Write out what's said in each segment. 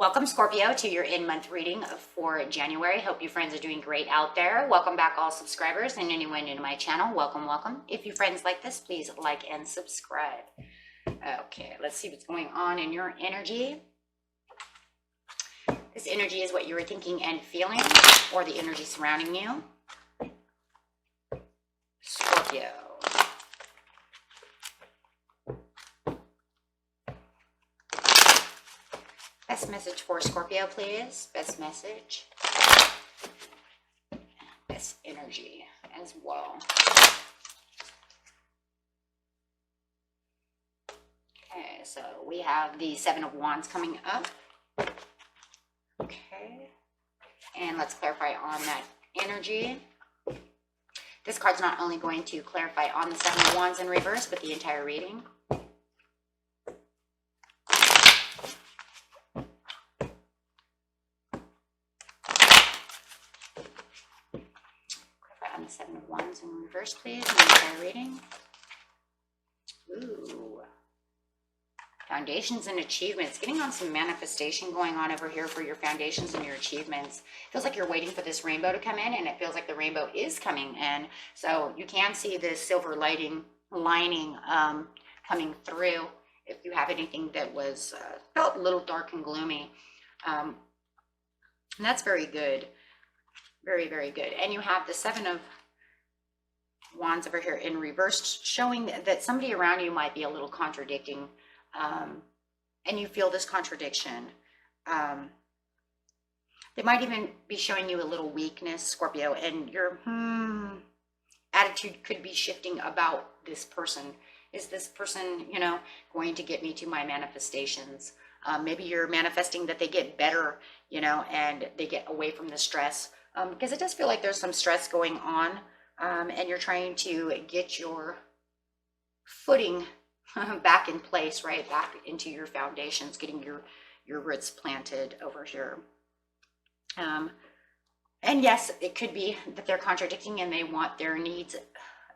Welcome, Scorpio, to your in-month reading for January. Hope you friends are doing great out there. Welcome back, all subscribers, and anyone new to my channel. Welcome, welcome. If you friends like this, please like and subscribe. Okay, let's see what's going on in your energy. This energy is what you were thinking and feeling, or the energy surrounding you. Scorpio. Best message for Scorpio, please. Best message. Best energy as well. Okay, so we have the Seven of Wands coming up. Okay. And let's clarify on that energy. This card's not only going to clarify on the Seven of Wands in reverse, but the entire reading. On the Seven of Wands in reverse, please, in the entire reading. Ooh. Foundations and achievements. Getting on some manifestation going on over here for your foundations and your achievements. Feels like you're waiting for this rainbow to come in, and it feels like the rainbow is coming in. So you can see this silver lining coming through if you have anything that was felt a little dark and gloomy. And that's very good. Very, very good. And you have the Seven of Wands over here in reverse, showing that somebody around you might be a little contradicting, and you feel this contradiction. They might even be showing you a little weakness, Scorpio, and your attitude could be shifting about this person. Is this person, going to get me to my manifestations? Maybe you're manifesting that they get better, and they get away from the stress. Because it does feel like there's some stress going on, and you're trying to get your footing back in place, right? Back into your foundations, getting your roots planted over here. And yes, it could be that they're contradicting and they want their needs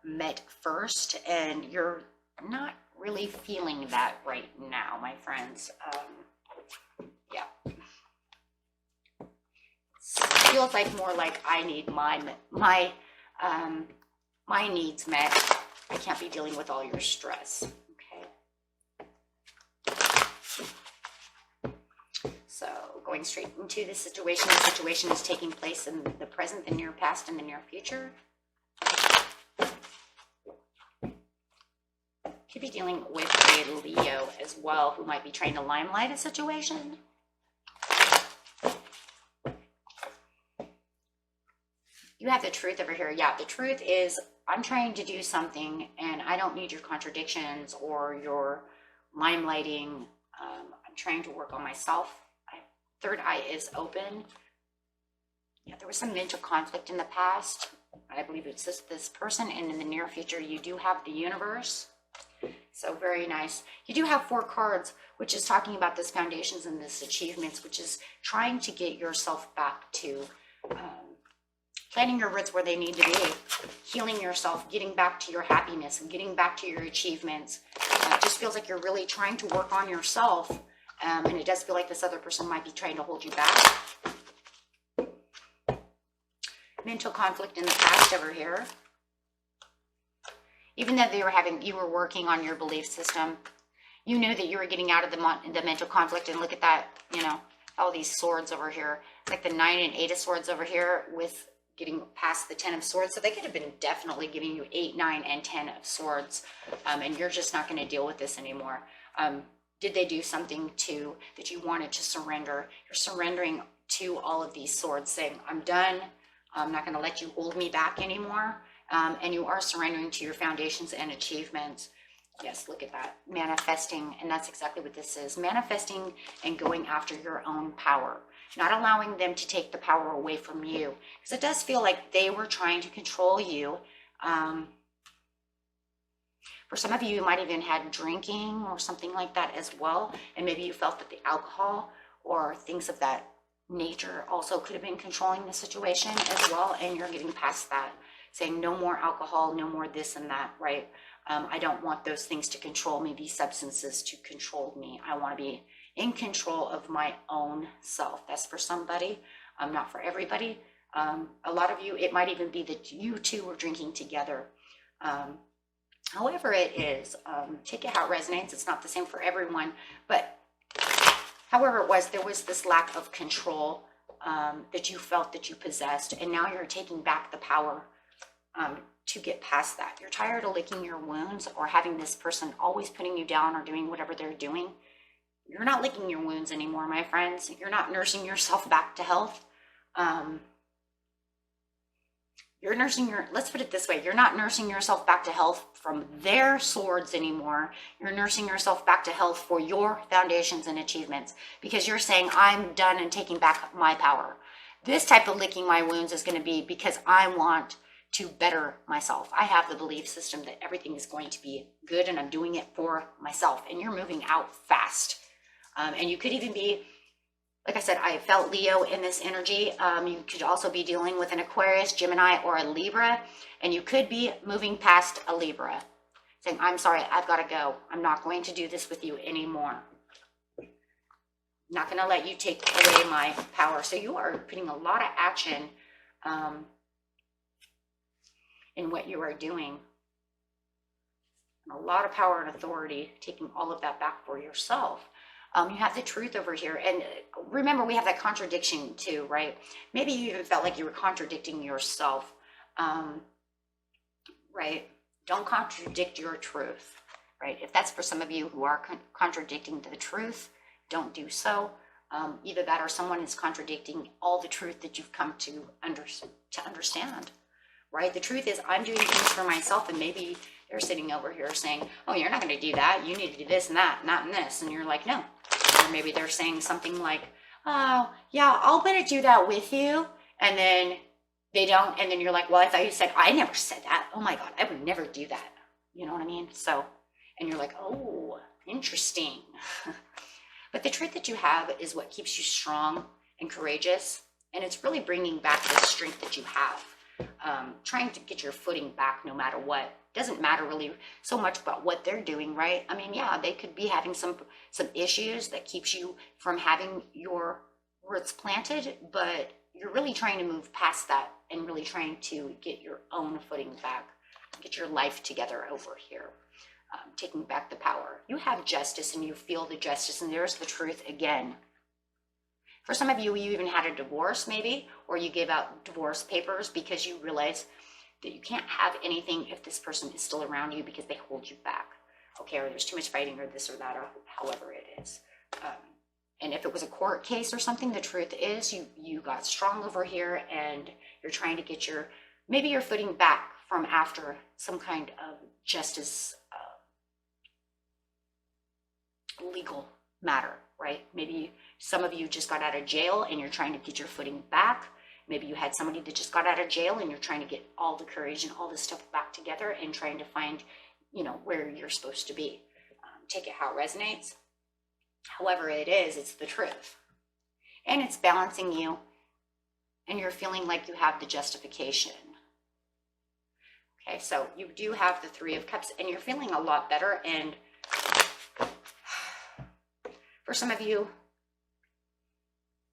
met first, and you're not really feeling that right now, my friends. Yeah. Feels like more like I need my needs met. I can't be dealing with all your stress. Okay. So going straight into the situation. The situation is taking place in the present, the near past, and the near future. Could be dealing with a Leo as well, who might be trying to limelight a situation. You have the truth over here. Yeah, the truth is I'm trying to do something and I don't need your contradictions or your limelighting. I'm trying to work on myself. Third eye is open. Yeah, there was some mental conflict in the past. I believe it's this person, and in the near future you do have the universe. So very nice. You do have 4 cards, which is talking about this foundations and this achievements, which is trying to get yourself back to planting your roots where they need to be, healing yourself, getting back to your happiness, and getting back to your achievements. It just feels like you're really trying to work on yourself, and it does feel like this other person might be trying to hold you back. Mental conflict in the past over here. Even though you were working on your belief system, you knew that you were getting out of the mental conflict. And look at that, all these swords over here. It's like the 9 and 8 of swords over here with getting past the 10 of swords. So they could have been definitely giving you 8, 9, and 10 of swords. And you're just not going to deal with this anymore. Did they do something that you wanted to surrender? You're surrendering to all of these swords, saying, I'm done. I'm not going to let you hold me back anymore. And you are surrendering to your foundations and achievements. Yes, look at that. Manifesting, and that's exactly what this is. Manifesting and going after your own power. Not allowing them to take the power away from you. Because it does feel like they were trying to control you. For some of you, you might even had drinking or something like that as well. And maybe you felt that the alcohol or things of that nature also could have been controlling the situation as well. And you're getting past that. Saying no more alcohol, no more this and that, right? I don't want those things to control me, these substances to control me. I want to be in control of my own self. That's for somebody, not for everybody. A lot of you, it might even be that you two were drinking together. However it is, take it how it resonates. It's not the same for everyone, but however it was, there was this lack of control that you felt that you possessed, and now you're taking back the power to get past that. You're tired of licking your wounds or having this person always putting you down or doing whatever they're doing. You're not licking your wounds anymore, my friends. You're not nursing yourself back to health. You're nursing let's put it this way, you're not nursing yourself back to health from their swords anymore. You're nursing yourself back to health for your foundations and achievements, because you're saying, I'm done and taking back my power. This type of licking my wounds is going to be because I want to better myself. I have the belief system that everything is going to be good and I'm doing it for myself, and you're moving out fast. And you could even be, like I said, I felt Leo in this energy. You could also be dealing with an Aquarius, Gemini, or a Libra, and you could be moving past a Libra, saying, I'm sorry, I've got to go. I'm not going to do this with you anymore. I'm not going to let you take away my power. So you are putting a lot of action in what you are doing. And a lot of power and authority, taking all of that back for yourself. You have the truth over here. And remember, we have that contradiction too, right? Maybe you even felt like you were contradicting yourself, right? Don't contradict your truth, right? If that's for some of you who are contradicting the truth, don't do so. Either that or someone is contradicting all the truth that you've come to understand, right? The truth is, I'm doing things for myself, and maybe they're sitting over here saying, oh, you're not going to do that. You need to do this and that, not in this. And you're like, no. Or maybe they're saying something like, oh, yeah, I'll better do that with you. And then they don't. And then you're like, well, I thought you said, I never said that. Oh my God, I would never do that. You know what I mean? So, and you're like, oh, interesting. But the truth that you have is what keeps you strong and courageous. And it's really bringing back the strength that you have. Trying to get your footing back no matter what. Doesn't matter really so much about what they're doing, right? I mean, yeah, they could be having some issues that keeps you from having your roots planted, but you're really trying to move past that and really trying to get your own footing back, get your life together over here, taking back the power. You have justice and you feel the justice, and there's the truth again. For some of you, you even had a divorce maybe, or you gave out divorce papers because you realize that you can't have anything if this person is still around you because they hold you back, okay, or there's too much fighting or this or that, or however it is. And if it was a court case or something, the truth is you got strong over here and you're trying to get maybe your footing back from after some kind of justice legal matter, right? Maybe some of you just got out of jail and you're trying to get your footing back. Maybe you had somebody that just got out of jail and you're trying to get all the courage and all this stuff back together and trying to find, where you're supposed to be. Take it how it resonates. However it is, it's the truth. And it's balancing you, and you're feeling like you have the justification. Okay, so you do have the Three of Cups, and you're feeling a lot better. And for some of you,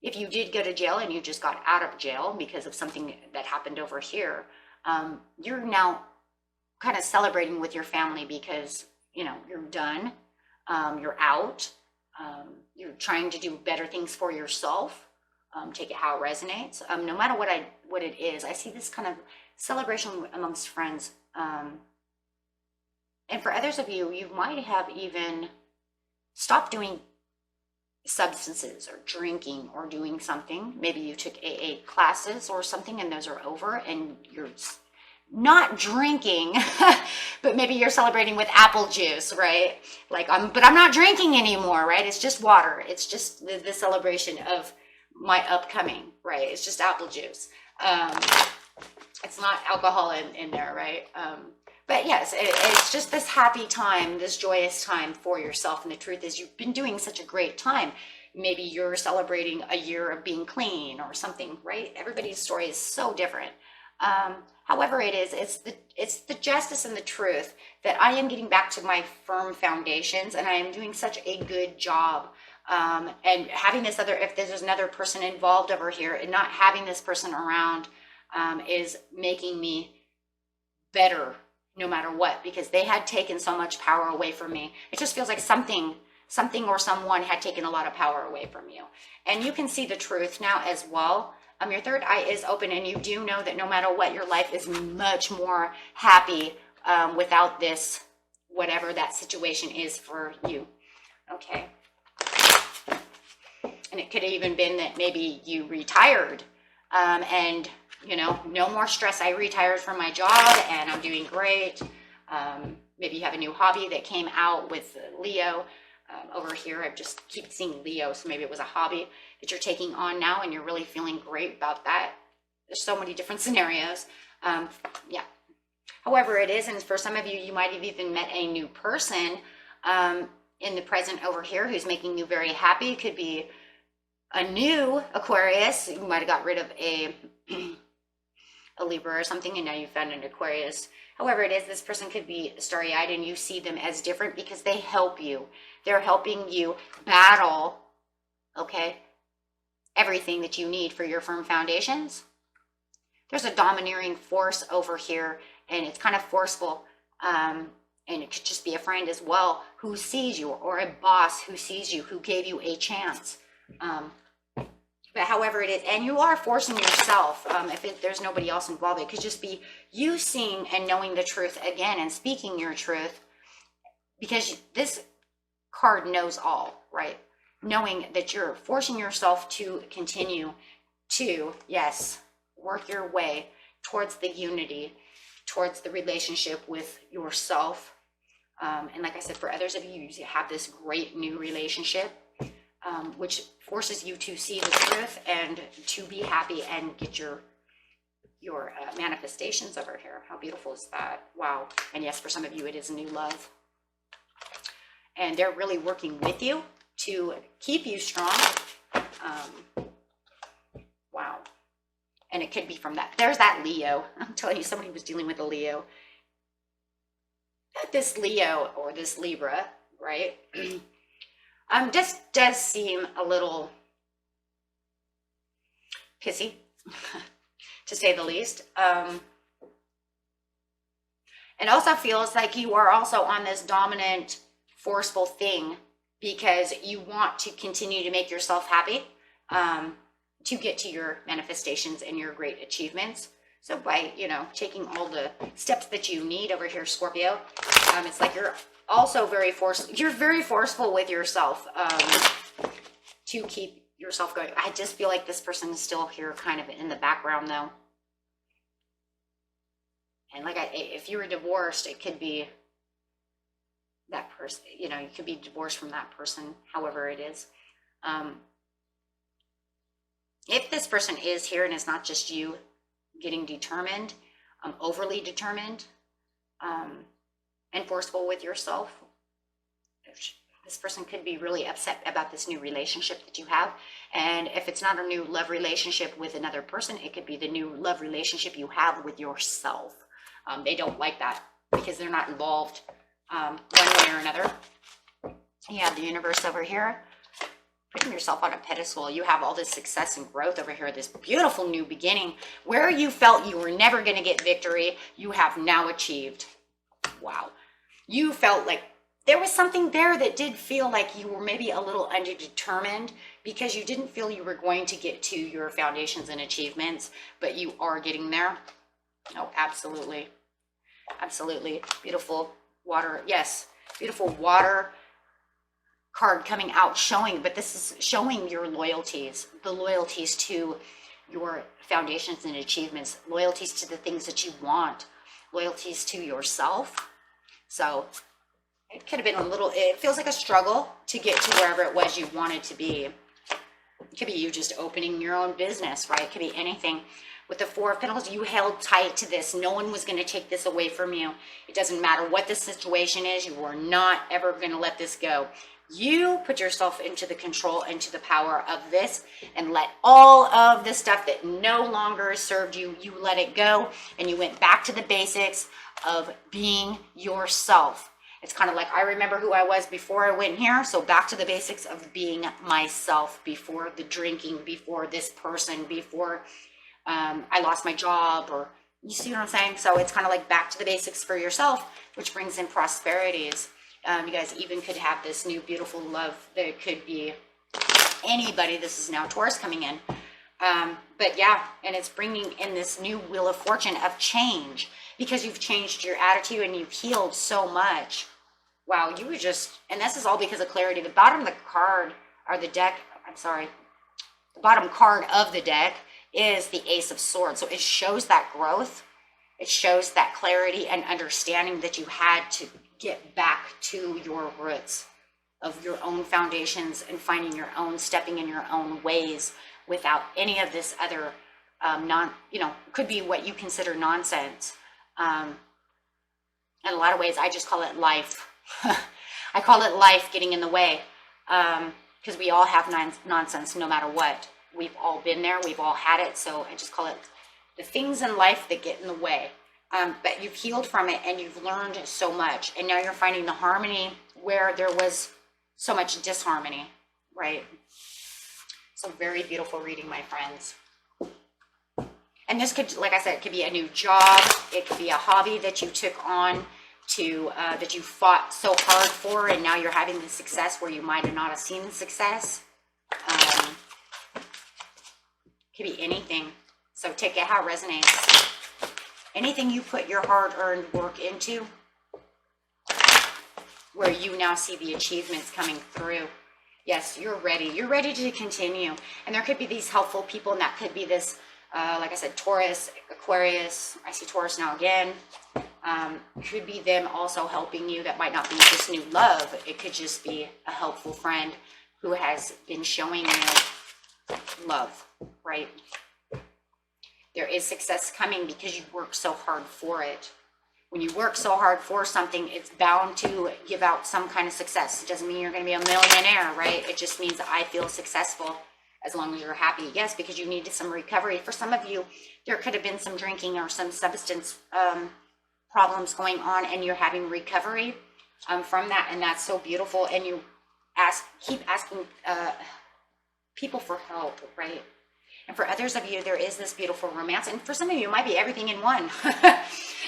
if you did go to jail and you just got out of jail because of something that happened over here, you're now kind of celebrating with your family because, you're done, you're out, you're trying to do better things for yourself. Take it how it resonates. No matter what it is, I see this kind of celebration amongst friends. And for others of you, you might have even stopped doing substances or drinking or doing something. Maybe you took AA classes or something and those are over and you're not drinking, but maybe you're celebrating with apple juice, right? But I'm not drinking anymore, right? It's just water. It's just the celebration of my upcoming, right? It's just apple juice. It's not alcohol in there, right? But yes, it's just this happy time, this joyous time for yourself. And the truth is you've been doing such a great time. Maybe you're celebrating a year of being clean or something, right? Everybody's story is so different. However it is, it's the justice and the truth that I am getting back to my firm foundations, and I am doing such a good job And having this other, if there's another person involved over here, and not having this person around is making me better no matter what, because they had taken so much power away from me. It just feels like something or someone had taken a lot of power away from you. And you can see the truth now as well. Your third eye is open, and you do know that no matter what, your life is much more happy without this, whatever that situation is for you. Okay. And it could have even been that maybe you retired and, you know, no more stress. I retired from my job and I'm doing great. Maybe you have a new hobby that came out with Leo. Over here, I just keep seeing Leo, so maybe it was a hobby that you're taking on now and you're really feeling great about that. There's so many different scenarios. Yeah. However it is, and for some of you, you might have even met a new person in the present over here who's making you very happy. It could be a new Aquarius. You might have got rid of a Libra or something, and now you found an Aquarius. However it is, this person could be starry-eyed and you see them as different because they help you. They're helping you battle, okay, everything that you need for your firm foundations. There's a domineering force over here, and it's kind of forceful. And it could just be a friend as well who sees you, or a boss who sees you, who gave you a chance. But however it is, and you are forcing yourself, if there's nobody else involved, it could just be you seeing and knowing the truth again and speaking your truth, because this card knows all, right? Knowing that you're forcing yourself to continue to, yes, work your way towards the unity, towards the relationship with yourself. And like I said, for others of you, you have this great new relationship, which forces you to see the truth and to be happy and get your manifestations over here. How beautiful is that? Wow. And yes, for some of you, it is a new love. And they're really working with you to keep you strong. Wow. And it could be from that. There's that Leo. I'm telling you, somebody was dealing with a Leo. This Leo or this Libra, right? Just does seem a little pissy, to say the least. It also feels like you are also on this dominant, forceful thing because you want to continue to make yourself happy, to get to your manifestations and your great achievements. So by, you know, taking all the steps that you need over here, Scorpio, it's like you're also very forceful with yourself to keep yourself going. I just feel like this person is still here kind of in the background though. And like, if you were divorced, it could be that person, you know, you could be divorced from that person, however it is. If this person is here and it's not just you getting determined, overly determined, and forceful with yourself, this person could be really upset about this new relationship that you have. And if it's not a new love relationship with another person, it could be the new love relationship you have with yourself. They don't like that because they're not involved one way or another. You have the universe over here, putting yourself on a pedestal. You have all this success and growth over here, this beautiful new beginning. Where you felt you were never going to get victory, you have now achieved. Wow. You felt like there was something there that did feel like you were maybe a little underdetermined because you didn't feel you were going to get to your foundations and achievements, but you are getting there. Oh, absolutely. Absolutely. Beautiful water. Yes. Beautiful water card coming out showing, but this is showing your loyalties, the loyalties to your foundations and achievements, loyalties to the things that you want, loyalties to yourself. So it could have been a little, it feels like a struggle to get to wherever it was you wanted to be. It could be you just opening your own business, right? It could be anything. With the Four of Pentacles, you held tight to this. No one was going to take this away from you. It doesn't matter what the situation is. You are not ever going to let this go. You put yourself into the control, into the power of this, and let all of the stuff that no longer served you, you let it go, and you went back to the basics of being yourself. It's kind of like, I remember who I was before I went here. So back to the basics of being myself, before the drinking, before this person, before I lost my job, or you see what I'm saying? So it's kind of like back to the basics for yourself, which brings in prosperities. You guys even could have this new beautiful love that could be anybody. This is now Taurus coming in. But yeah, and it's bringing in this new wheel of fortune of change, because you've changed your attitude and you've healed so much. Wow, you were just, and this is all because of clarity. The bottom of the card, or the deck, I'm sorry, the bottom card of the deck is the Ace of Swords. So it shows that growth. It shows that clarity and understanding that you had to get back to your roots of your own foundations and finding your own, stepping in your own ways without any of this other could be what you consider nonsense. In a lot of ways, I just call it life. I call it life getting in the way, because we all have nonsense no matter what. We've all been there. We've all had it. So I just call it the things in life that get in the way. But you've healed from it and you've learned so much. And now you're finding the harmony where there was so much disharmony, right? So very beautiful reading, my friends. And this could, like I said, it could be a new job. It could be a hobby that you took on to, that you fought so hard for, and now you're having the success where you might have not have seen the success. Could be anything. So take it how it resonates. Anything you put your hard-earned work into, where you now see the achievements coming through. Yes, you're ready. You're ready to continue. And there could be these helpful people, and that could be this, like I said, Taurus, Aquarius. I see Taurus now again. Could be them also helping you. That might not be just new love. It could just be a helpful friend who has been showing you love, right? There is success coming because you work so hard for it. When you work so hard for something, it's bound to give out some kind of success. It doesn't mean you're going to be a millionaire, right? It just means that I feel successful as long as you're happy. Yes, because you needed some recovery. For some of you, there could have been some drinking or some substance problems going on, and you're having recovery from that, and that's so beautiful. And you keep asking people for help, right? And for others of you, there is this beautiful romance. And for some of you, it might be everything in one.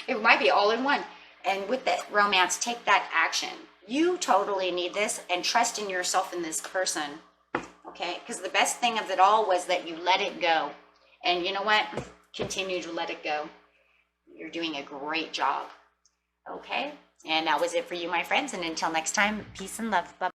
It might be all in one. And with that romance, take that action. You totally need this, and trust in yourself and this person. Okay? Because the best thing of it all was that you let it go. And you know what? Continue to let it go. You're doing a great job. Okay? And that was it for you, my friends. And until next time, peace and love. Bye.